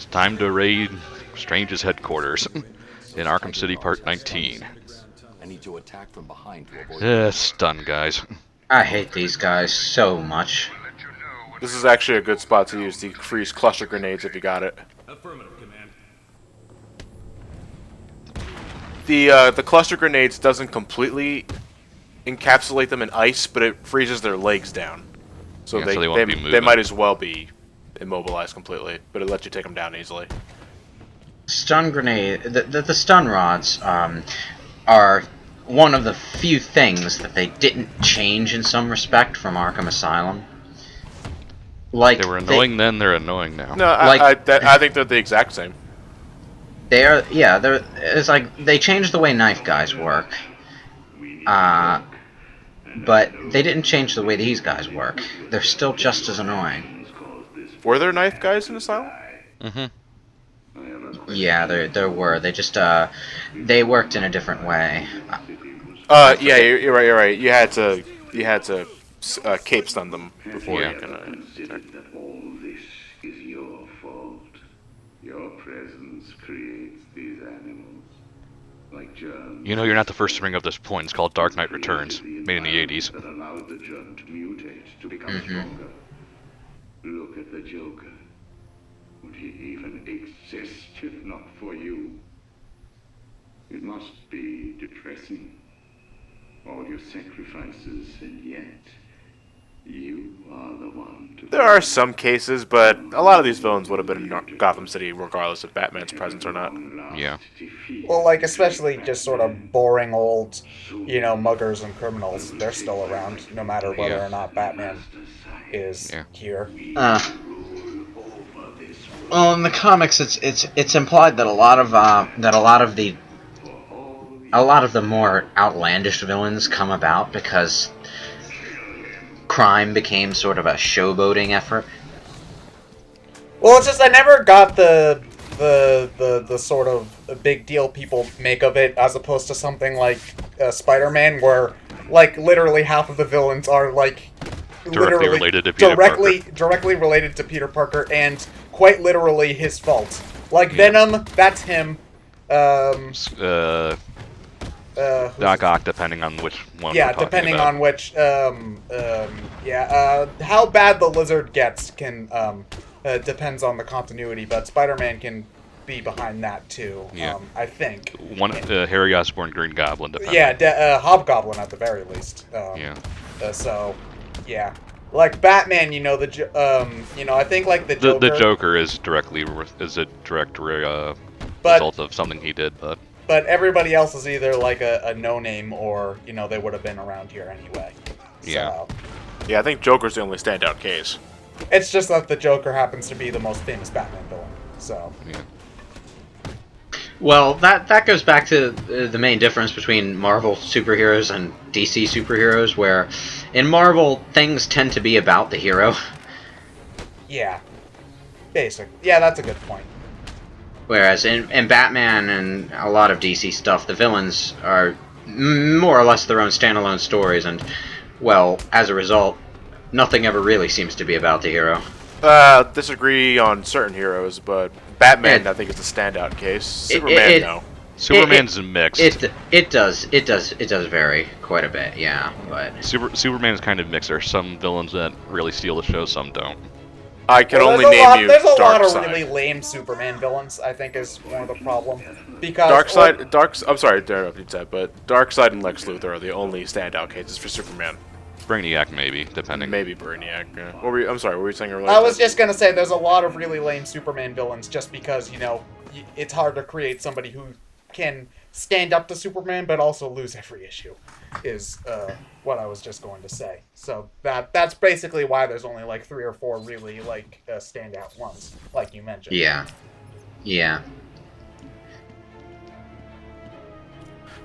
It's time to raid Strange's headquarters in Arkham City, Part 19. I need to attack from behind to avoid. Stun, guys. I hate these guys so much. This is actually a good spot to use the freeze cluster grenades if you got it. Affirmative, Command. The cluster grenades doesn't completely encapsulate them in ice, but it freezes their legs down. So Yeah, they, so they won't be moving. they might as well be immobilized completely, but it lets you take them down easily. Stun grenade. The stun rods are one of the few things that they didn't change in some respect from Arkham Asylum. Like They were annoying then, they're annoying now. No, Like- I think they're the exact same. They are, yeah. It's like they changed the way knife guys work, but they didn't change the way these guys work. They're still just as annoying. Were there knife guys in Asylum? Mm-hmm. Yeah, there were. They just they worked in a different way. Yeah, you're right. You're right. You had to cape stun them before Yeah. you can. Attack. That all this is your fault. Your presence creates these animals, like germs. You know you're not the first to bring up this point. It's called Dark Knight Returns, made in the 80s. That allowed the germ to mutate to become stronger. Look at the Joker. Would he even exist if not for you? It must be depressing. All your sacrifices, and yet you are the one to. There are some cases, but a lot of these villains would have been in Gotham City regardless of Batman's presence or not. Yeah. Well, like, especially just sort of boring old, muggers and criminals. They're still around, no matter whether Yeah. or not Batman is Yeah. here. Well, in the comics, it's implied that a lot of the more outlandish villains come about because crime became sort of a showboating effort. Well, it's just I never got the sort of big deal people make of it, as opposed to something like Spider-Man, where like literally half of the villains are like Directly related to Peter directly related to Peter Parker, and quite literally his fault. Like Venom, that's him. Doc Ock, depending on which one. Yeah, we're talking depending about. on which. How bad the Lizard gets can depends on the continuity, but Spider-Man can be behind that too. Yeah. I think. One Harry Osborn, Green Goblin, depending. Yeah, Hobgoblin at the very least. Yeah. So, yeah, like Batman, I think like the Joker. The Joker is a direct result of something he did, but. But everybody else is either like a no-name or, they would have been around here anyway. Yeah. So, Yeah, I think Joker's the only standout case. it's just that the Joker happens to be the most famous Batman villain. So. Yeah. Well, that goes back to the main difference between Marvel superheroes and DC superheroes, where in Marvel things tend to be about the hero, Yeah. Basic. Yeah, that's a good point. whereas in Batman and a lot of DC stuff, the villains are more or less their own standalone stories, and, well, as a result, nothing ever really seems to be about the hero. Disagree on certain heroes, but Batman, I think, is the standout case. Superman, no. Superman's mixed. It does vary quite a bit, yeah, but Superman's kind of mixed. There are some villains that really steal the show, some don't. I can Well, only name you there's a lot of Darkseid. really lame Superman villains, I think, is one of the problem. Because I'm sorry to interrupt you, Ted, but Darkseid and Lex Luthor are the only standout cases for Superman. Brainiac, maybe, depending. Maybe Brainiac. I'm sorry, what were you saying earlier? I was just gonna say there's a lot of really lame Superman villains just because, it's hard to create somebody who can stand up to Superman but also lose every issue, is what I was just going to say. So that's basically why there's only like 3 or 4 really like standout ones, like you mentioned. yeah.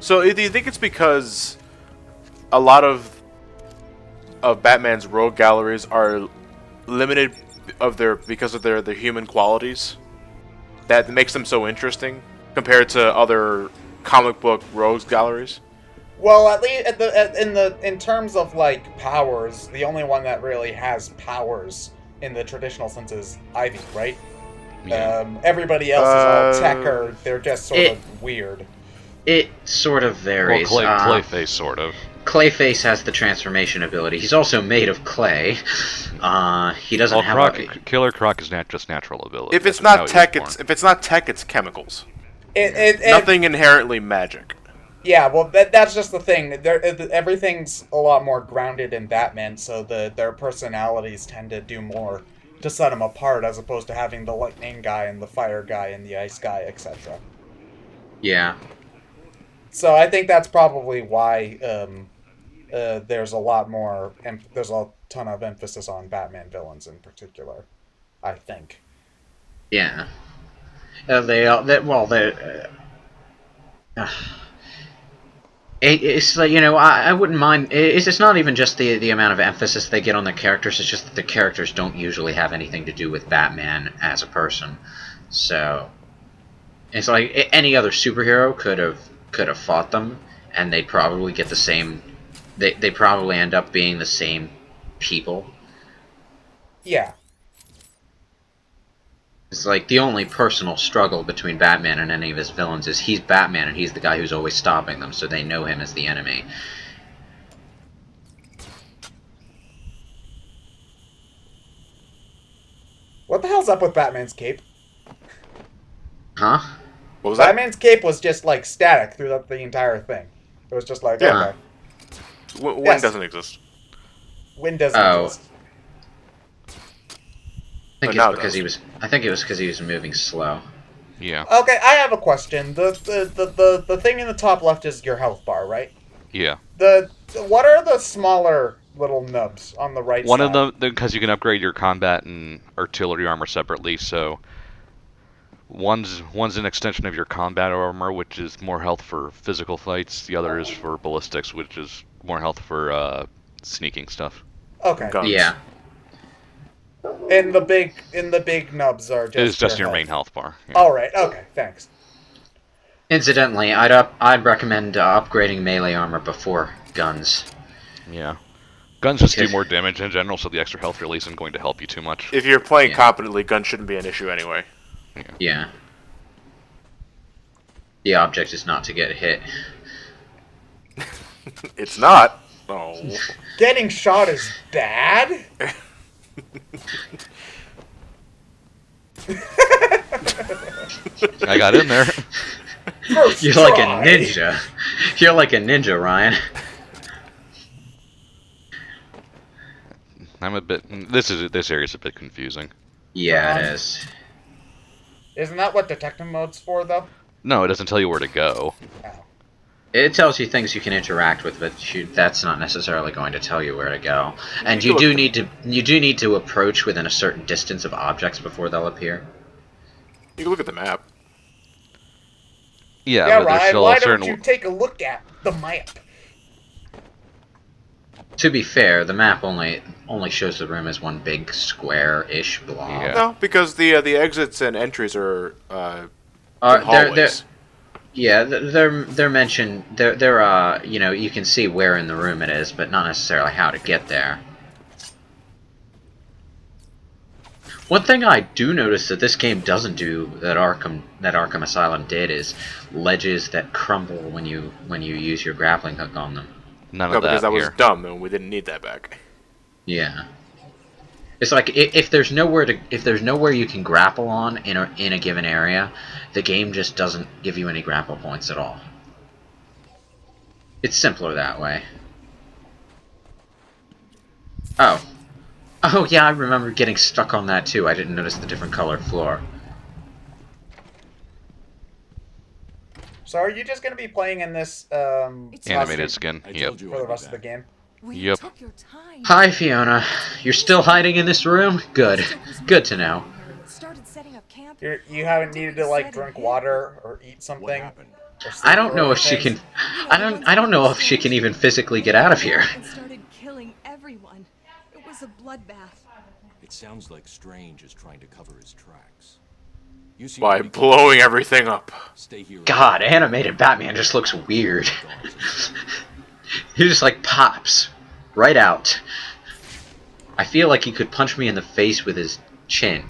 So do you think it's because a lot of Batman's rogue galleries are limited because of their human qualities that makes them so interesting compared to other comic book rogues galleries? Well, at least in terms of like powers, the only one that really has powers in the traditional sense is Ivy, right? Yeah. Everybody else is all tech, or they're just sort of weird. It sort of varies. Well, Clayface, sort of. Clayface has the transformation ability. He's also made of clay. He doesn't have Killer Croc is just natural ability. If it's not tech, it's chemicals. Nothing inherently magic. Yeah, well, that's just the thing. Everything's a lot more grounded in Batman, so their personalities tend to do more to set them apart, as opposed to having the lightning guy and the fire guy and the ice guy, etc. Yeah. So I think that's probably why there's a lot more. There's a ton of emphasis on Batman villains in particular, I think. Yeah. It's like, I wouldn't mind. It's not even just the amount of emphasis they get on the characters. It's just that the characters don't usually have anything to do with Batman as a person. So it's like any other superhero could have fought them, and they'd probably get the same. They probably end up being the same people. Yeah. It's like the only personal struggle between Batman and any of his villains is he's Batman and he's the guy who's always stopping them, so they know him as the enemy. What the hell's up with Batman's cape? Huh? What was that? Batman's cape was just like static throughout the entire thing. It was just like, Yeah. okay. Wind doesn't exist. Wind doesn't exist. I think it was because he was moving slow. Yeah. Okay, I have a question. The thing in the top left is your health bar, right? Yeah. What are the smaller little nubs on the right side? One of them, because you can upgrade your combat and artillery armor separately, so one's an extension of your combat armor, which is more health for physical fights. The other is for ballistics, which is more health for sneaking stuff. Okay. Guns. Yeah. And the big nubs are just. It's just your health. main health bar. Yeah. All right. Okay. Thanks. Incidentally, I'd recommend upgrading melee armor before guns. Yeah. Guns just do more damage in general, so the extra health really isn't going to help you too much. If you're playing competently, guns shouldn't be an issue anyway. Yeah. The object is not to get hit. It's not. Oh. Getting shot is bad. I got in there. You're like a ninja. You're like a ninja, Ryan. I'm a bit. This area's a bit confusing. Yeah, it is. Isn't that what detective mode's for, though? No, it doesn't tell you where to go. Oh. It tells you things you can interact with, but that's not necessarily going to tell you where to go. And you do need to approach within a certain distance of objects before they'll appear. You can look at the map. Yeah, but there's Ryan, still why a certain. don't you take a look at the map? To be fair, the map only shows the room as one big square-ish blob. Yeah. No, because the exits and entries are They're hallways. they're mentioned. They're you can see where in the room it is, but not necessarily how to get there. One thing I do notice that this game doesn't do that Arkham Asylum did is ledges that crumble when you use your grappling hook on them. None No, of that because that was here. dumb, and we didn't need that back. Yeah. It's like if there's nowhere you can grapple on in a given area, the game just doesn't give you any grapple points at all. It's simpler that way. Oh yeah, I remember getting stuck on that too. I didn't notice the different colored floor. So are you just going to be playing in this Animated skin. I Yep. told you for the I'd be rest of the back. game? We Yep. took your time. Hi Fiona, you're still hiding in this room? Good to know. Started setting up camp. You haven't needed to like drink water or eat What something. happened? Or sleep I don't or know if she anything? can. I don't know if she can even physically get out of here. And started killing everyone. It was a bloodbath. It sounds like Strange is trying to cover his tracks. You seem By pretty blowing everything up. Stay here. God, animated Batman just looks weird. He just like pops right out. I feel like he could punch me in the face with his chin.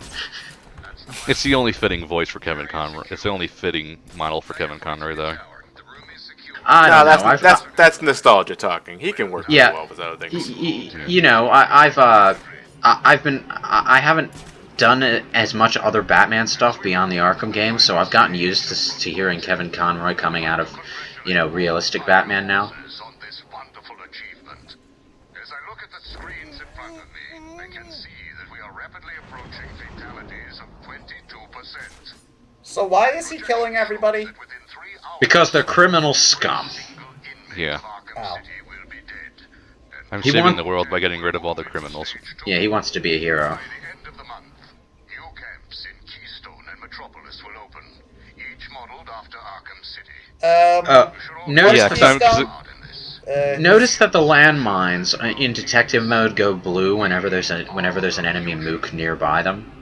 It's the only fitting voice for Kevin Conroy. It's the only fitting model for Kevin Conroy, though. I No, don't know. that's nostalgia talking. He can work Yeah. really well with other things. You know, I haven't done as much other Batman stuff beyond the Arkham games, so I've gotten used to hearing Kevin Conroy coming out of, you know, realistic Batman now. On this wonderful achievement. As I look at the screens in front of me, I can see that we are rapidly approaching fatalities of 22%. So why is he killing everybody? Within 3 hours, Because they're criminal scum. Yeah. Arkham Ow. City will be dead. I'm He saving want- the world by getting rid of all the criminals. Yeah, he wants to be a hero. By the end of the month, new camps in Keystone and Metropolis will open, each modeled after Arkham City. Notice, Yeah, that 'cause I'm- 'cause it- Hard in this. notice that the landmines in detective mode go blue whenever there's an enemy mook nearby them.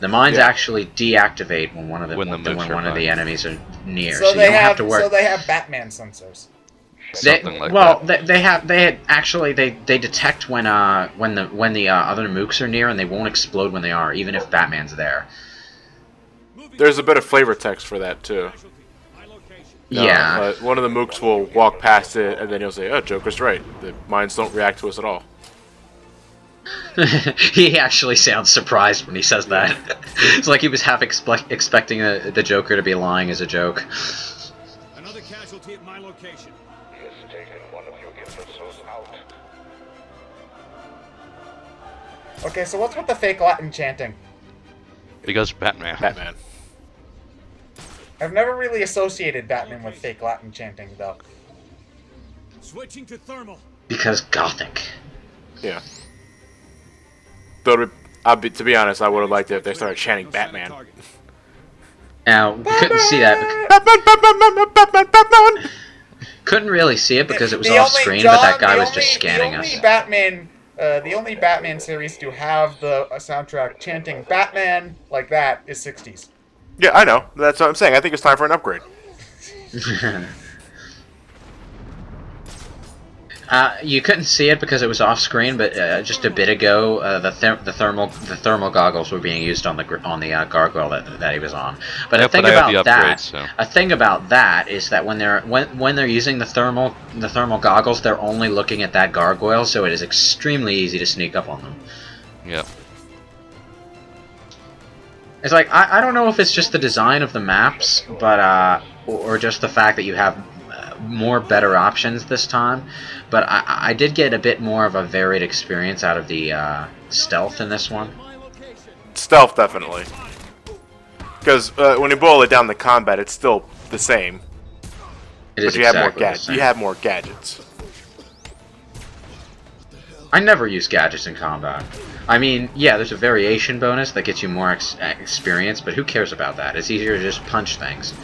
The mines Yeah. actually deactivate when one of the When the mooks are one of the by. enemies are near. So you they don't have have to worry. so they have Batman sensors. Something like well, that. they detect when the other mooks are near, and they won't explode when they are, even if Batman's there. There's a bit of flavor text for that too. Yeah. One of the mooks will walk past it, and then he'll say, "Oh, Joker's right. The mines don't react to us at all." He actually sounds surprised when he says that. It's like he was half expecting the Joker to be lying as a joke. Another casualty at my location. He has taken one of your imbeciles out. Okay, so what's with the fake Latin chanting? Because Batman. Batman. I've never really associated Batman with fake Latin chanting, though. Switching to thermal. Because Gothic. Yeah. Though, to be honest, I would have liked it if they started chanting Batman. Now, we couldn't see that. Couldn't really see it because it was off screen, but that guy was just scanning us. The only Batman series to have the soundtrack chanting Batman like that is 60s. Yeah, I know. That's what I'm saying. I think it's time for an upgrade. You couldn't see it because it was off screen, but just a bit ago, the thermal goggles were being used on the gargoyle that he was on. But Yeah, the thing but I have about the that, upgrade, so. a thing about that is that when they're using the thermal goggles, they're only looking at that gargoyle, so it is extremely easy to sneak up on them. Yep. It's like I don't know if it's just the design of the maps, but or just the fact that you have more better options this time. But I did get a bit more of a varied experience out of the stealth in this one. Stealth, definitely. Because when you boil it down to combat, it's still the same. It is But you have more exactly the gadgets. same. You have more gadgets. I never use gadgets in combat. I mean, yeah, there's a variation bonus that gets you more experience, but who cares about that? It's easier to just punch things.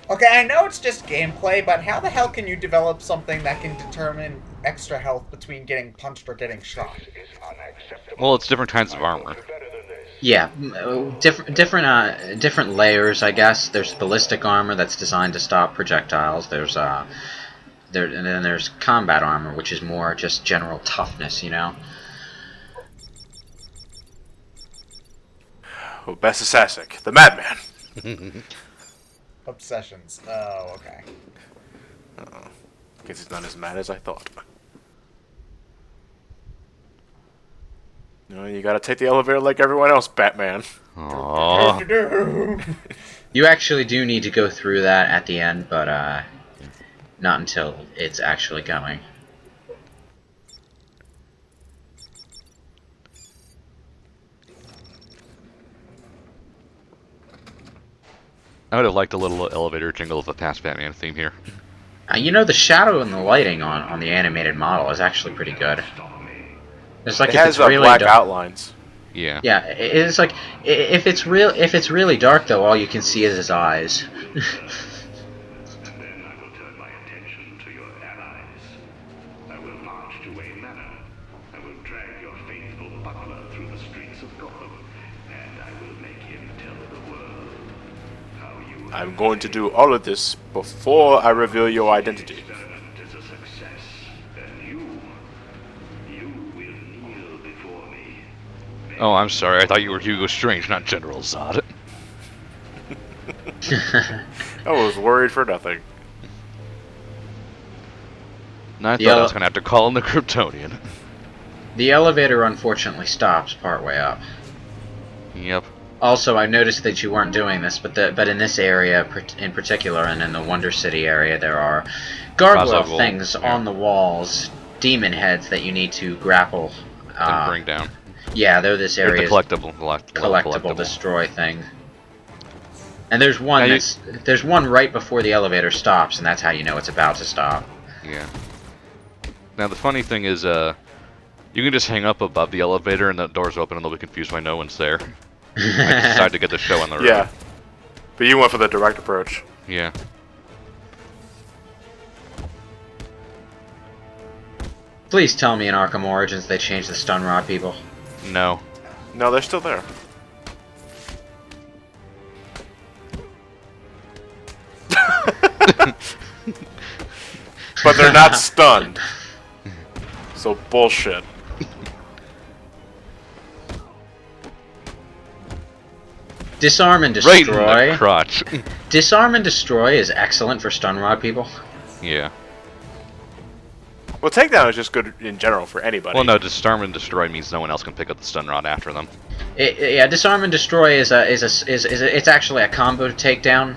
Okay, I know it's just gameplay, but how the hell can you develop something that can determine extra health between getting punched or getting shot? Well, it's different kinds of armor. Yeah, different layers, I guess. There's ballistic armor that's designed to stop projectiles. And then there's combat armor, which is more just general toughness, you know. Oh, best assassin, the Madman. Obsessions. Oh, okay. Guess he's not as mad as I thought. No, you gotta take the elevator like everyone else, Batman. Aww. You actually do need to go through that at the end, but not until it's actually going. I would have liked a little elevator jingle of the past Batman theme here. You know, the shadow and the lighting on the animated model is actually pretty good. It's like It if has it's really black dark. outlines. Yeah. Yeah, it's like if it's really dark though, all you can see is his eyes. And then I will turn my attention to your allies. I will march to Wayne Manor. I will drag your faithful butler through the streets of Gotham, and I will make him tell the world how you I'm going to do all of this before I reveal your identity. experiment is a success, and you Oh, I'm sorry. I thought you were Hugo Strange, not General Zod. I was worried for nothing. And I thought I was going to have to call in the Kryptonian. The elevator unfortunately stops partway up. Yep. Also, I noticed that you weren't doing this, but in this area in particular, and in the Wonder City area, there are gargoyle Crossover, things yeah. on the walls, demon heads that you need to grapple. And bring down. Yeah, they're this Like the area's collectible destroy thing. And there's one Now there's one right before the elevator stops, and that's how you know it's about to stop. Yeah. Now the funny thing is, you can just hang up above the elevator and the doors open and they'll be confused why no one's there. I decided to get the show on the road. Yeah. But you went for the direct approach. Yeah. Please tell me in Arkham Origins they changed the stun rod people. No. No, they're still there. But they're not stunned. So bullshit. Disarm and Right destroy. in the crotch. Disarm and destroy is excellent for stun rod people. Yeah. Well, takedown is just good in general for anybody. Well, no, disarm and destroy means no one else can pick up the stun rod after them. Yeah, disarm and destroy is it's actually a combo takedown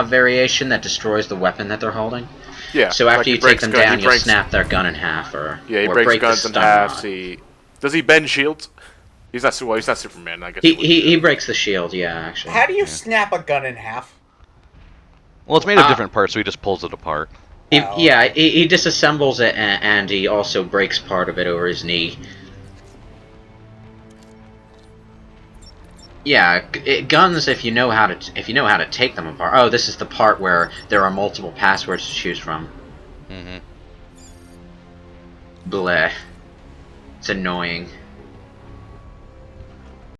variation that destroys the weapon that they're holding. Yeah. So after like you he take breaks them gun- down, he you'll breaks- snap their gun in half, or Yeah, he or breaks break guns the in stun half. rod. Does he bend shields? He's not. Well, he's not Superman. I guess. He breaks the shield. Yeah, actually. How do you snap a gun in half? Well, it's made of different parts, so he just pulls it apart. He disassembles it, and he also breaks part of it over his knee. Yeah, guns. If you know how to take them apart. Oh, this is the part where there are multiple passwords to choose from. Mm-hmm. Bleh. It's annoying.